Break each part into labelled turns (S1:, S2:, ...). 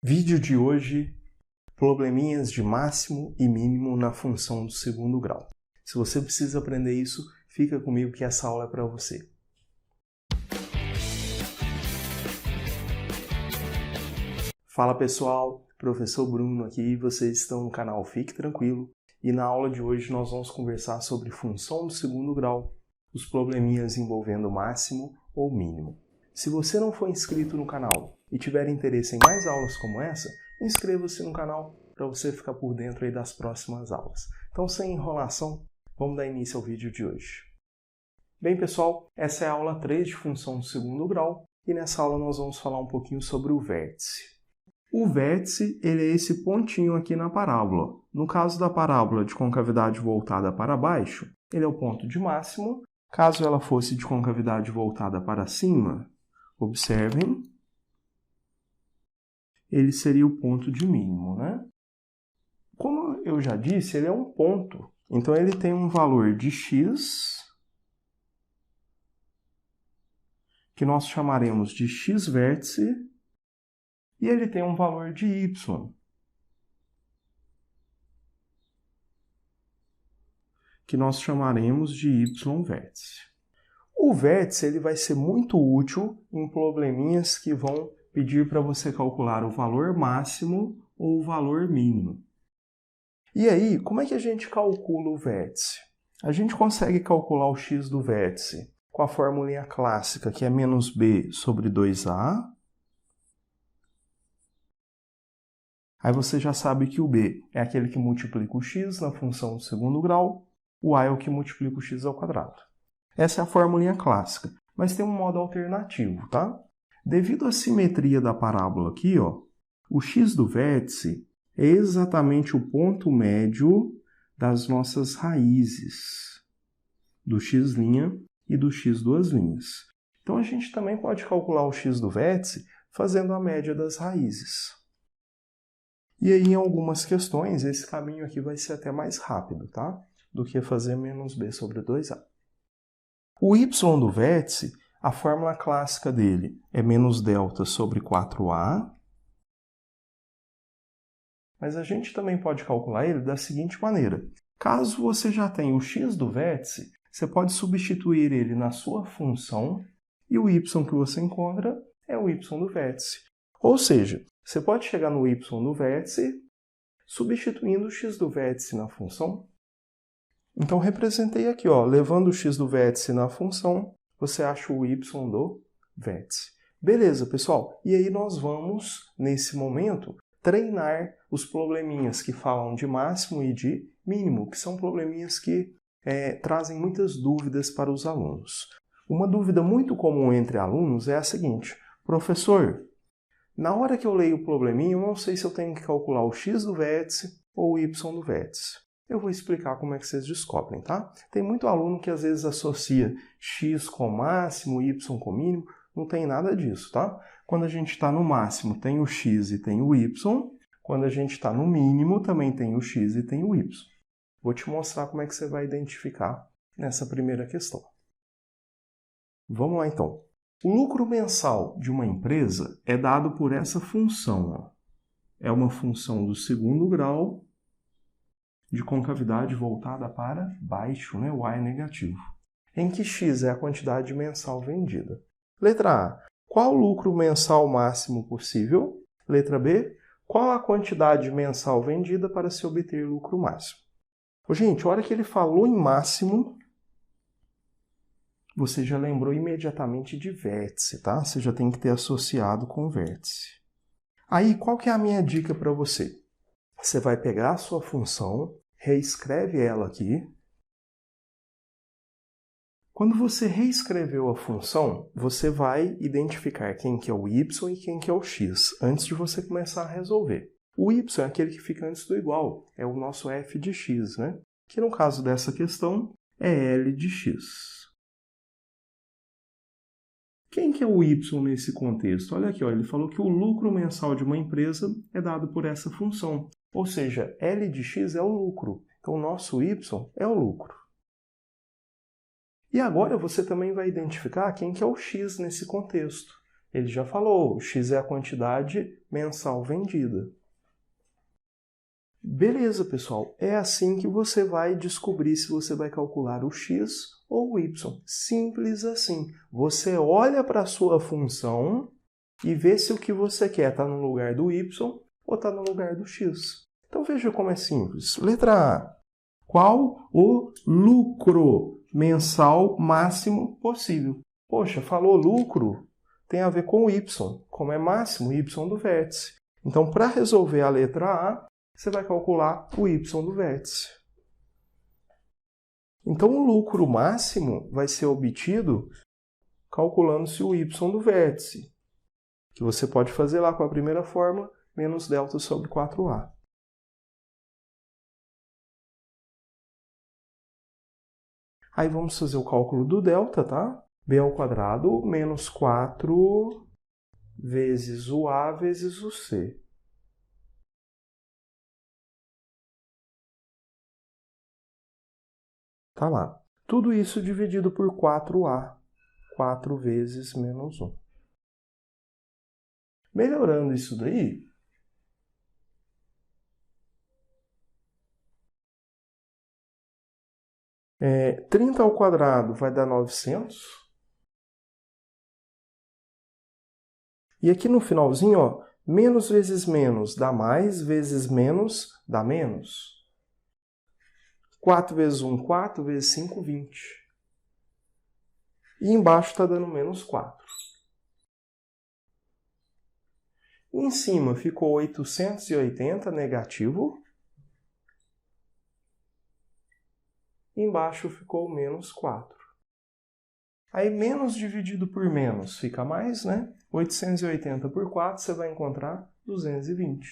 S1: Vídeo de hoje, probleminhas de máximo e mínimo na função do segundo grau. Se você precisa aprender isso, fica comigo que essa aula é para você. Fala pessoal, professor Bruno aqui, vocês estão no canal Fique Tranquilo e na aula de hoje nós vamos conversar sobre função do segundo grau, os probleminhas envolvendo máximo ou mínimo. Se você não for inscrito no canal e tiver interesse em mais aulas como essa, inscreva-se no canal para você ficar por dentro aí das próximas aulas. Então, sem enrolação, vamos dar início ao vídeo de hoje. Bem, pessoal, essa é a aula 3 de função do segundo grau e nessa aula nós vamos falar um pouquinho sobre o vértice. O vértice, ele é esse pontinho aqui na parábola. No caso da parábola de concavidade voltada para baixo, ele é o ponto de máximo. Caso ela fosse de concavidade voltada para cima, observem, ele seria o ponto de mínimo, né? Como eu já disse, ele é um ponto. Então, ele tem um valor de x, que nós chamaremos de x-vértice, e ele tem um valor de y, que nós chamaremos de y-vértice. O vértice ele vai ser muito útil em probleminhas que vão pedir para você calcular o valor máximo ou o valor mínimo. E aí, como é que a gente calcula o vértice? A gente consegue calcular o x do vértice com a formulinha clássica, que é menos b sobre 2a. Aí você já sabe que o b é aquele que multiplica o x na função do segundo grau, o a é o que multiplica o x ao quadrado. Essa é a formulinha clássica, mas tem um modo alternativo, tá? Devido à simetria da parábola aqui, ó, o x do vértice é exatamente o ponto médio das nossas raízes, do x' e do x duas linhas. Então, a gente também pode calcular o x do vértice fazendo a média das raízes. E aí, em algumas questões, esse caminho aqui vai ser até mais rápido, tá? Do que fazer menos b sobre 2a. O y do vértice, a fórmula clássica dele é menos delta sobre 4a. Mas a gente também pode calcular ele da seguinte maneira. Caso você já tenha o x do vértice, você pode substituir ele na sua função e o y que você encontra é o y do vértice. Ou seja, você pode chegar no y do vértice substituindo o x do vértice na função. Então, representei aqui, ó, levando o x do vértice na função, você acha o y do vértice. Beleza, pessoal? E aí nós vamos, nesse momento, treinar os probleminhas que falam de máximo e de mínimo, que são probleminhas que trazem muitas dúvidas para os alunos. Uma dúvida muito comum entre alunos é a seguinte: professor, na hora que eu leio o probleminha, eu não sei se eu tenho que calcular o x do vértice ou o y do vértice. Eu vou explicar como é que vocês descobrem, tá? Tem muito aluno que às vezes associa x com máximo, y com mínimo. Não tem nada disso, tá? Quando a gente está no máximo, tem o x e tem o y. Quando a gente está no mínimo, também tem o x e tem o y. Vou te mostrar como é que você vai identificar nessa primeira questão. Vamos lá, então. O lucro mensal de uma empresa é dado por essa função, ó. É uma função do segundo grau de concavidade voltada para baixo, né? O A é negativo. Em que x é a quantidade mensal vendida. Letra A. Qual o lucro mensal máximo possível? Letra B. Qual a quantidade mensal vendida para se obter lucro máximo? Gente, a hora que ele falou em máximo, você já lembrou imediatamente de vértice, tá? Você já tem que ter associado com vértice. Aí, qual que é a minha dica para você? Você vai pegar a sua função, reescreve ela aqui. Quando você reescreveu a função, você vai identificar quem que é o y e quem que é o x, antes de você começar a resolver. O y é aquele que fica antes do igual, é o nosso f de x, né? Que no caso dessa questão é L de x. Quem que é o y nesse contexto? Olha aqui, ó, ele falou que o lucro mensal de uma empresa é dado por essa função. Ou seja, L de x é o lucro. Então, o nosso y é o lucro. E agora você também vai identificar quem que é o x nesse contexto. Ele já falou, x é a quantidade mensal vendida. Beleza, pessoal. É assim que você vai descobrir se você vai calcular o x ou o y. Simples assim. Você olha para a sua função e vê se o que você quer está no lugar do y ou está no lugar do x. Então veja como é simples. Letra A. Qual o lucro mensal máximo possível? Poxa, falou lucro, tem a ver com o y. Como é máximo, y do vértice. Então, para resolver a letra A, você vai calcular o y do vértice. Então, o lucro máximo vai ser obtido calculando-se o y do vértice, que você pode fazer lá com a primeira fórmula, menos delta sobre 4a. Aí vamos fazer o cálculo do delta, tá? b ao quadrado menos 4 vezes o a vezes o c. Tá lá. Tudo isso dividido por 4a. 4 vezes menos 1. Melhorando isso daí, é, 30 ao quadrado vai dar 900. E aqui no finalzinho, ó, menos vezes menos dá mais, vezes menos dá menos. 4 vezes 1, 4, vezes 5, 20. E embaixo está dando menos 4. Em cima ficou 880 negativo. Embaixo ficou menos 4. Aí menos dividido por menos fica mais, né? 880 por 4 você vai encontrar 220.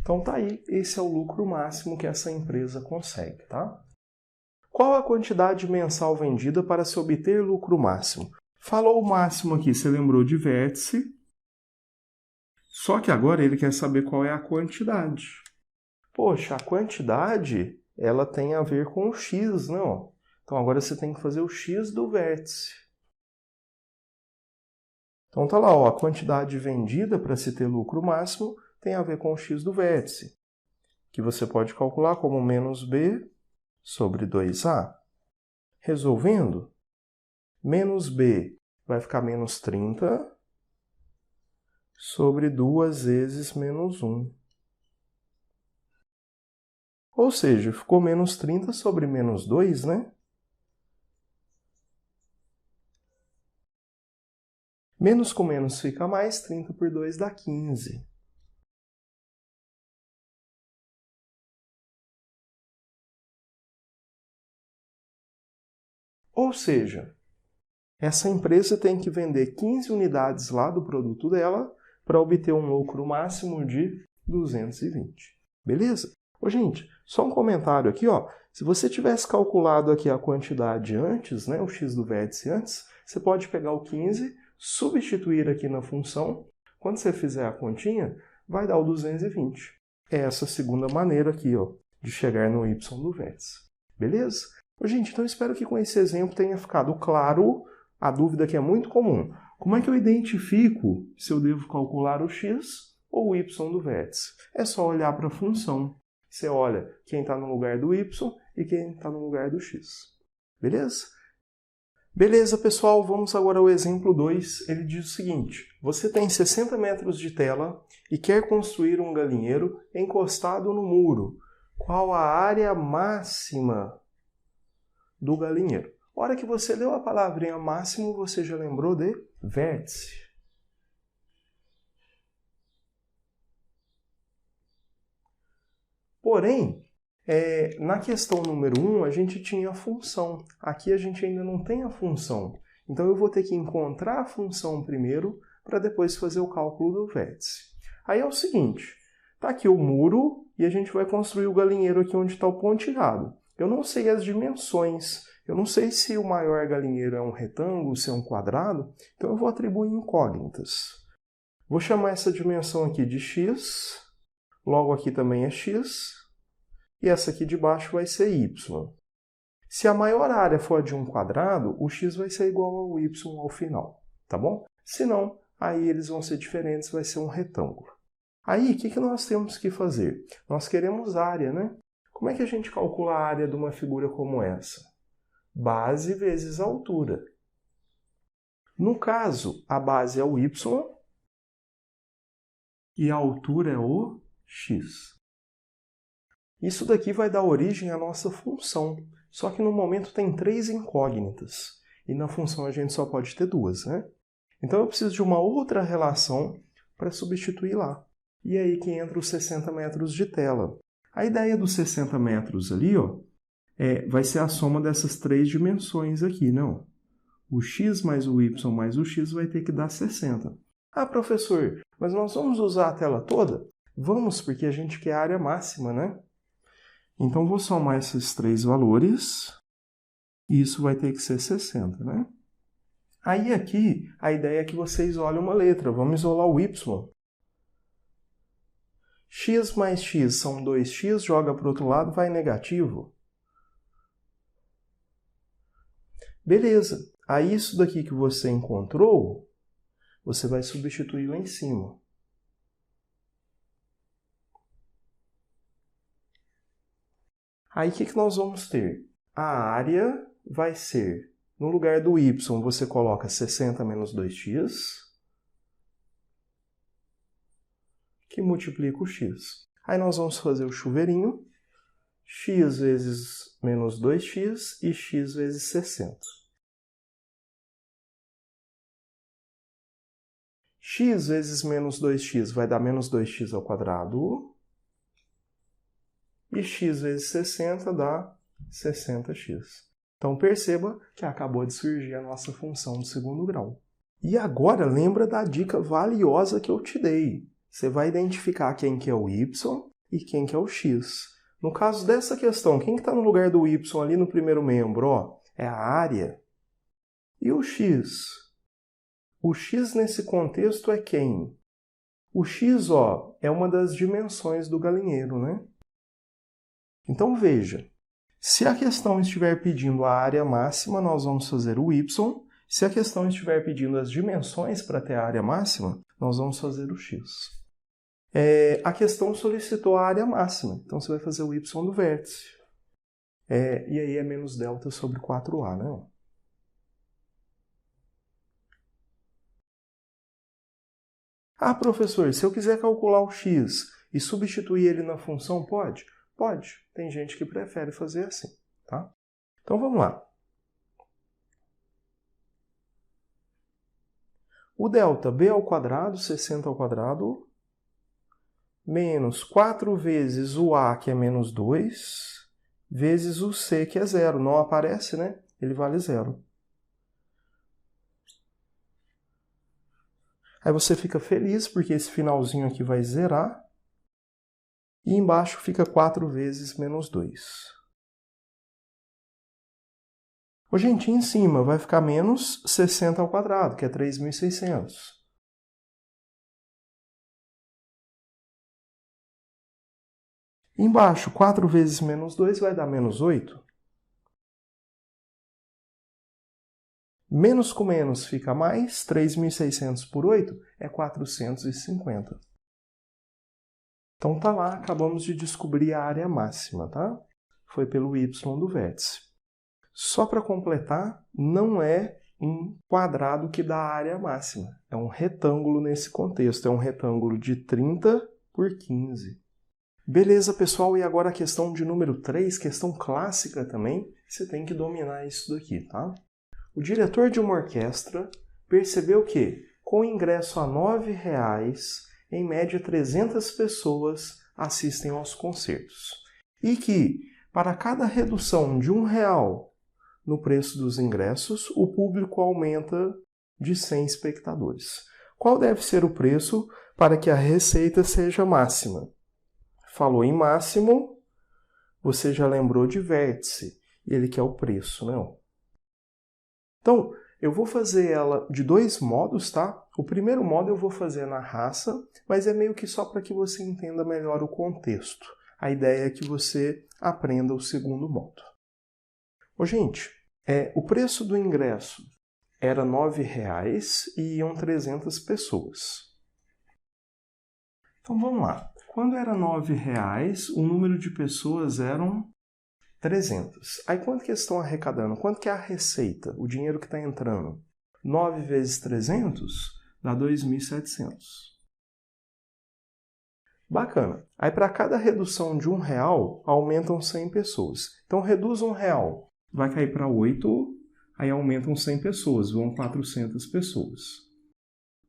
S1: Então tá aí, esse é o lucro máximo que essa empresa consegue, tá? Qual a quantidade mensal vendida para se obter lucro máximo? Falou o máximo aqui, você lembrou de vértice. Só que agora ele quer saber qual é a quantidade. Poxa, a quantidade, ela tem a ver com o x, não? Então agora você tem que fazer o x do vértice. Então tá lá, ó, a quantidade vendida para se ter lucro máximo tem a ver com o x do vértice, que você pode calcular como menos b sobre 2a. Resolvendo, menos b vai ficar menos 30 sobre 2 vezes menos 1. Ou seja, ficou menos 30 sobre menos 2, né? Menos com menos fica mais, 30 por 2 dá 15. Ou seja, essa empresa tem que vender 15 unidades lá do produto dela para obter um lucro máximo de 220. Beleza? Ô, gente, só um comentário aqui, ó. Se você tivesse calculado aqui a quantidade antes, né, o x do vértice antes, você pode pegar o 15, substituir aqui na função. Quando você fizer a continha, vai dar o 220. É essa segunda maneira aqui, ó, de chegar no y do vértice. Beleza? Ô, gente, então espero que com esse exemplo tenha ficado claro a dúvida que é muito comum. Como é que eu identifico se eu devo calcular o x ou o y do vértice? É só olhar para a função. Você olha quem está no lugar do y e quem está no lugar do x. Beleza? Beleza, pessoal, vamos agora ao exemplo 2. Ele diz o seguinte: você tem 60 metros de tela e quer construir um galinheiro encostado no muro. Qual a área máxima do galinheiro? A hora que você leu a palavrinha máximo, você já lembrou de vértice. Porém, na questão número 1, a gente tinha a função. Aqui a gente ainda não tem a função. Então eu vou ter que encontrar a função primeiro para depois fazer o cálculo do vértice. Aí é o seguinte, está aqui o muro e a gente vai construir o galinheiro aqui onde está o pontilhado. Eu não sei as dimensões. Eu não sei se o maior galinheiro é um retângulo, se é um quadrado, então eu vou atribuir incógnitas. Vou chamar essa dimensão aqui de x, logo aqui também é x, e essa aqui de baixo vai ser y. Se a maior área for de um quadrado, o x vai ser igual ao y ao final, tá bom? Se não, aí eles vão ser diferentes, vai ser um retângulo. Aí, o que nós temos que fazer? Nós queremos área, né? Como é que a gente calcula a área de uma figura como essa? Base vezes a altura. No caso, a base é o y e a altura é o x. Isso daqui vai dar origem à nossa função, só que no momento tem 3 incógnitas, e na função a gente só pode ter 2, né? Então eu preciso de uma outra relação para substituir lá. E aí que entra os 60 metros de tela. A ideia dos 60 metros ali, ó, vai ser a soma dessas 3 dimensões aqui, não? O x mais o y mais o x vai ter que dar 60. Ah, professor, mas nós vamos usar a tela toda? Vamos, porque a gente quer a área máxima, né? Então, vou somar esses 3 valores, e isso vai ter que ser 60, né? Aí, aqui, a ideia é que você isole uma letra. Vamos isolar o y. X mais x são 2x, joga para o outro lado, vai negativo. Beleza. Aí, isso daqui que você encontrou, você vai substituir lá em cima. Aí, o que nós vamos ter? A área vai ser, no lugar do y, você coloca 60 menos 2x, que multiplica o x. Aí, nós vamos fazer o chuveirinho, x vezes menos 2x e x vezes 60. X vezes menos 2x vai dar menos 2x ao quadrado. E x vezes 60 dá 60x. Então, perceba que acabou de surgir a nossa função do segundo grau. E agora, lembra da dica valiosa que eu te dei. Você vai identificar quem que é o y e quem que é o x. No caso dessa questão, quem que está no lugar do y ali no primeiro membro? Ó, é a área. E o x? O x nesse contexto é quem? O x, ó, é uma das dimensões do galinheiro, né? Então, veja, se a questão estiver pedindo a área máxima, nós vamos fazer o y. Se a questão estiver pedindo as dimensões para ter a área máxima, nós vamos fazer o x. A questão solicitou a área máxima, então você vai fazer o y do vértice. E aí é menos delta sobre 4a, né? Ah, professor, se eu quiser calcular o x e substituir ele na função, pode? Pode. Tem gente que prefere fazer assim, tá? Então, vamos lá. O delta b ao quadrado, 60 ao quadrado, menos 4 vezes o a, que é menos 2, vezes o c, que é 0. Não aparece, né? Ele vale 0. Aí você fica feliz, porque esse finalzinho aqui vai zerar. E embaixo fica 4 vezes menos 2. Ô, gente, em cima vai ficar menos 60 ao quadrado, que é 3.600. Embaixo, 4 vezes menos 2 vai dar menos 8. Menos com menos fica mais, 3.600 por 8 é 450. Então tá lá, acabamos de descobrir a área máxima, tá? Foi pelo y do vértice. Só para completar, não é um quadrado que dá a área máxima. É um retângulo nesse contexto. É um retângulo de 30 por 15. Beleza, pessoal? E agora a questão de número 3, questão clássica também. Você tem que dominar isso daqui, tá? O diretor de uma orquestra percebeu que, com ingresso a R$ 9,00, em média 300 pessoas assistem aos concertos. E que, para cada redução de R$ 1 no preço dos ingressos, o público aumenta de 100 espectadores. Qual deve ser o preço para que a receita seja máxima? Falou em máximo, você já lembrou de vértice, e ele quer o preço, né? Então, eu vou fazer ela de 2 modos, tá? O primeiro modo eu vou fazer na raça, mas é meio que só para que você entenda melhor o contexto. A ideia é que você aprenda o segundo modo. Ô, gente, o preço do ingresso era R$ 9,00 e iam 300 pessoas. Então vamos lá. Quando era R$ 9,00, o número de pessoas eram 300. Aí quanto que eles estão arrecadando? Quanto que é a receita? O dinheiro que está entrando? 9 vezes 300 dá 2.700. Bacana. Aí para cada redução de R$1, aumentam 100 pessoas. Então reduz R$1, vai cair para 8, aí aumentam 100 pessoas, vão 400 pessoas.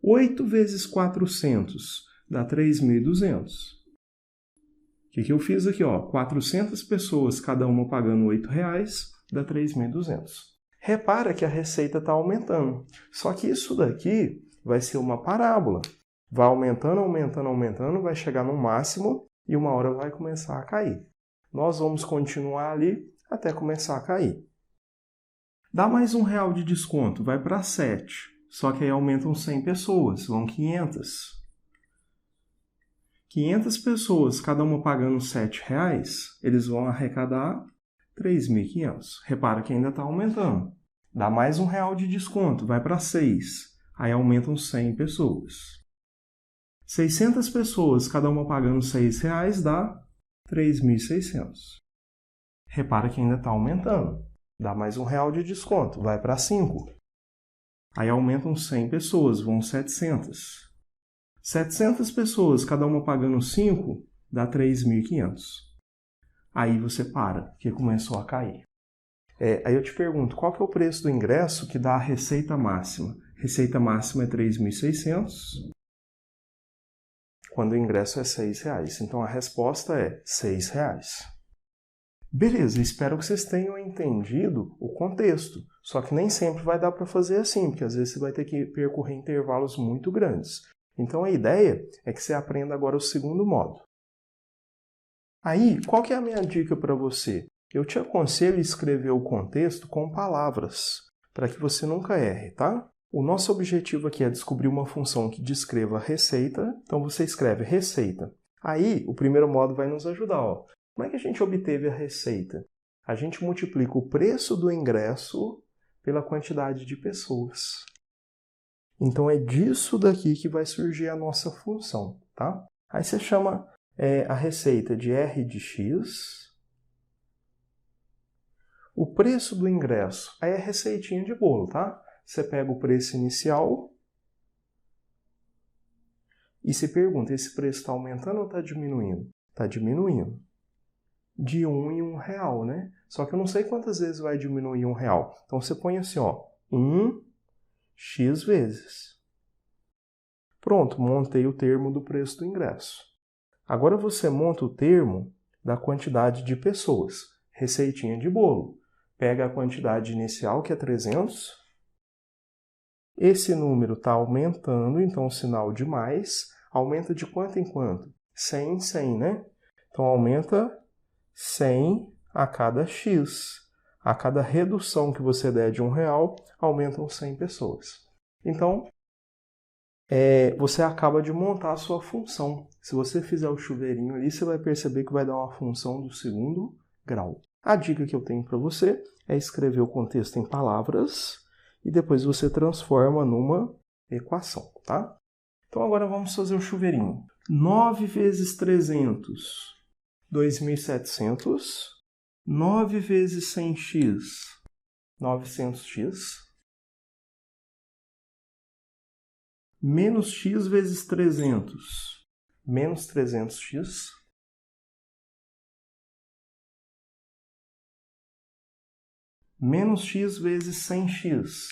S1: 8 vezes 400 dá 3.200. O que eu fiz aqui? 400 pessoas, cada uma pagando R$8, dá 3.200. Repara que a receita está aumentando. Só que isso daqui vai ser uma parábola. Vai aumentando, aumentando, aumentando, vai chegar no máximo e uma hora vai começar a cair. Nós vamos continuar ali até começar a cair. Dá mais R$1 de desconto, vai para 7. Só que aí aumentam 100 pessoas, vão 500. 500 pessoas, cada uma pagando R$7, eles vão arrecadar 3.500. Repara que ainda está aumentando. Dá mais R$1 de desconto, vai para 6. Aí aumentam 100 pessoas. 600 pessoas, cada uma pagando R$6, dá 3.600. Repara que ainda está aumentando. Dá mais R$1 de desconto, vai para 5. Aí aumentam 100 pessoas, vão 700. 700 pessoas, cada uma pagando 5, dá 3.500. Aí você para, que começou a cair. Aí eu te pergunto, qual que é o preço do ingresso que dá a receita máxima? Receita máxima é 3.600, quando o ingresso é R$6. Então a resposta é R$6. Beleza, espero que vocês tenham entendido o contexto. Só que nem sempre vai dar para fazer assim, porque às vezes você vai ter que percorrer intervalos muito grandes. Então a ideia é que você aprenda agora o segundo modo. Aí, qual que é a minha dica para você? Eu te aconselho a escrever o contexto com palavras, para que você nunca erre, tá? O nosso objetivo aqui é descobrir uma função que descreva a receita, então você escreve receita. Aí, o primeiro modo vai nos ajudar. Como é que a gente obteve a receita? A gente multiplica o preço do ingresso pela quantidade de pessoas. Então é disso daqui que vai surgir a nossa função, tá? Aí você chama a receita de R de X. O preço do ingresso, aí é receitinha de bolo, tá? Você pega o preço inicial e se pergunta, esse preço está aumentando ou está diminuindo? Está diminuindo. De 1 em R$1, né? Só que eu não sei quantas vezes vai diminuir R$1. Então você põe assim, 1x vezes. Pronto, montei o termo do preço do ingresso. Agora você monta o termo da quantidade de pessoas. Receitinha de bolo. Pega a quantidade inicial, que é 300. Esse número está aumentando, então o sinal de mais aumenta de quanto em quanto? 100 em 100, né? Então aumenta 100 a cada X. A cada redução que você der de R$1, aumentam 100 pessoas. Então, você acaba de montar a sua função. Se você fizer o chuveirinho ali, você vai perceber que vai dar uma função do segundo grau. A dica que eu tenho para você é escrever o contexto em palavras e depois você transforma numa equação, tá? Então agora vamos fazer o chuveirinho. 9 vezes 300, 2.700. 9 vezes 100x, 900x. Menos x vezes 300, menos 300x. Menos x vezes 100x,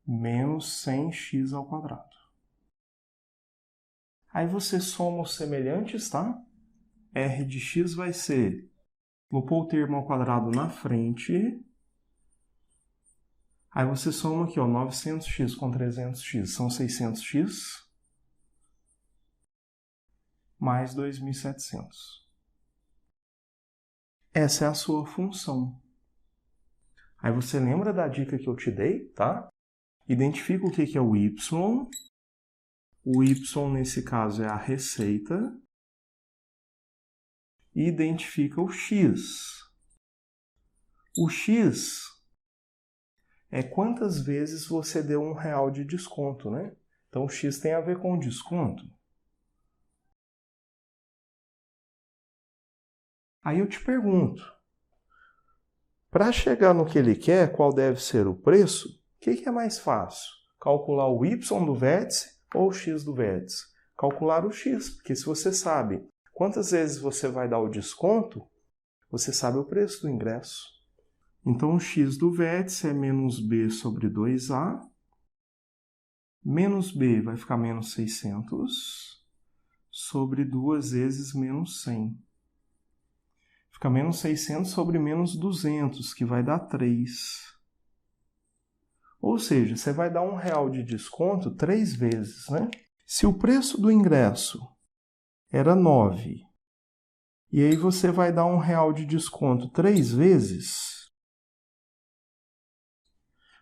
S1: menos 100x ao quadrado. Aí você soma os semelhantes, tá? R de x vai ser, vou pôr o termo ao quadrado na frente. Aí você soma aqui, 900x com 300x são 600x, mais 2.700. Essa é a sua função. Aí você lembra da dica que eu te dei, tá? Identifica o que é o y. O y, nesse caso, é a receita. E identifica o x. O x é quantas vezes você deu R$1 de desconto, né? Então, o x tem a ver com desconto. Aí eu te pergunto, para chegar no que ele quer, qual deve ser o preço, o que é mais fácil? Calcular o y do vértice ou o x do vértice? Calcular o x, porque se você sabe quantas vezes você vai dar o desconto, você sabe o preço do ingresso. Então, o x do vértice é menos b sobre 2a. Menos b vai ficar menos 600 sobre 2 vezes menos 100. Fica menos 600 sobre menos 200, que vai dar 3. Ou seja, você vai dar R$1 de desconto 3 vezes, né? Se o preço do ingresso era 9, e aí você vai dar R$1 de desconto 3 vezes,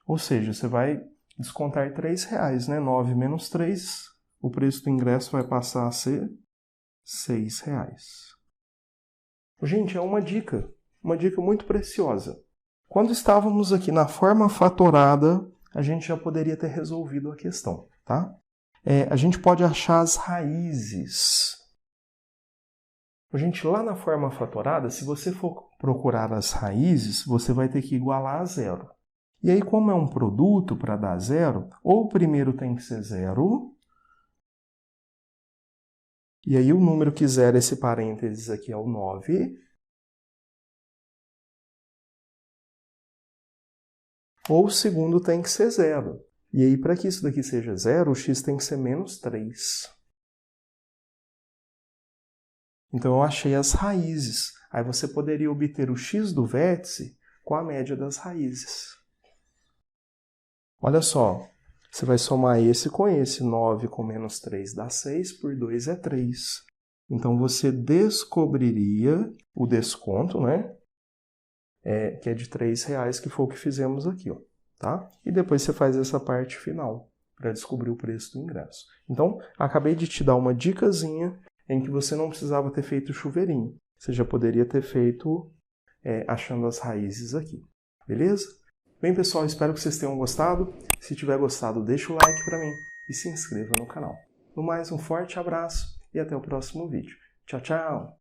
S1: ou seja, você vai descontar R$3, né? 9 menos 3, o preço do ingresso vai passar a ser R$6. Gente, é uma dica muito preciosa. Quando estávamos aqui na forma fatorada, a gente já poderia ter resolvido a questão, tá? A gente pode achar as raízes. Gente, lá na forma fatorada, se você for procurar as raízes, você vai ter que igualar a zero. E aí, como é um produto para dar zero, ou o primeiro tem que ser zero, e aí o número que zera esse parênteses aqui é o 9, ou o segundo tem que ser zero. E aí, para que isso daqui seja zero, o x tem que ser menos 3. Então, eu achei as raízes. Aí você poderia obter o x do vértice com a média das raízes. Olha só, você vai somar esse com esse. 9 com menos 3 dá 6, por 2 é 3. Então, você descobriria o desconto, né? Que é de R$3, que foi o que fizemos aqui, ó, tá? E depois você faz essa parte final para descobrir o preço do ingresso. Então, acabei de te dar uma dicasinha em que você não precisava ter feito o chuveirinho. Você já poderia ter feito achando as raízes aqui. Beleza? Bem, pessoal, espero que vocês tenham gostado. Se tiver gostado, deixa o like para mim e se inscreva no canal. No mais, um forte abraço e até o próximo vídeo. Tchau, tchau!